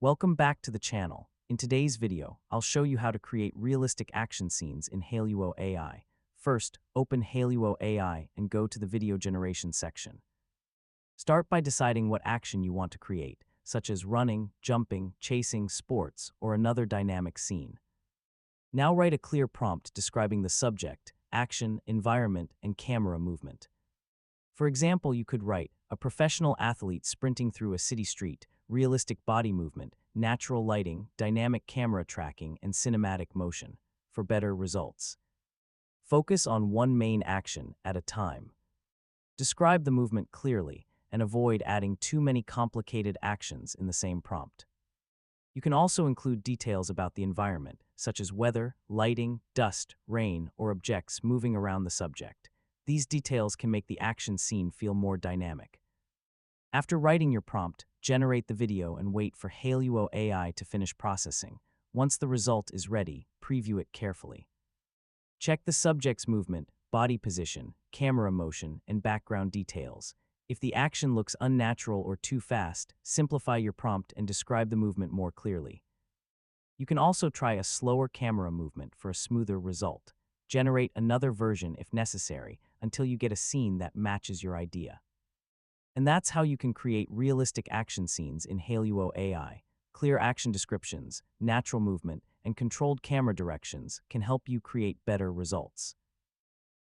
Welcome back to the channel. In today's video, I'll show you how to create realistic action scenes in Hailuo AI. First, open Hailuo AI and go to the video generation section. Start by deciding what action you want to create, such as running, jumping, chasing, sports, or another dynamic scene. Now write a clear prompt describing the subject, action, environment, and camera movement. For example, you could write, a professional athlete sprinting through a city street, realistic body movement, natural lighting, dynamic camera tracking, and cinematic motion, for better results. Focus on one main action at a time. Describe the movement clearly and avoid adding too many complicated actions in the same prompt. You can also include details about the environment, such as weather, lighting, dust, rain, or objects moving around the subject. These details can make the action scene feel more dynamic. After writing your prompt, generate the video and wait for Hailuo AI to finish processing. Once the result is ready, preview it carefully. Check the subject's movement, body position, camera motion, and background details. If the action looks unnatural or too fast, simplify your prompt and describe the movement more clearly. You can also try a slower camera movement for a smoother result. Generate another version if necessary until you get a scene that matches your idea. And that's how you can create realistic action scenes in Hailuo AI. Clear action descriptions, natural movement, and controlled camera directions can help you create better results.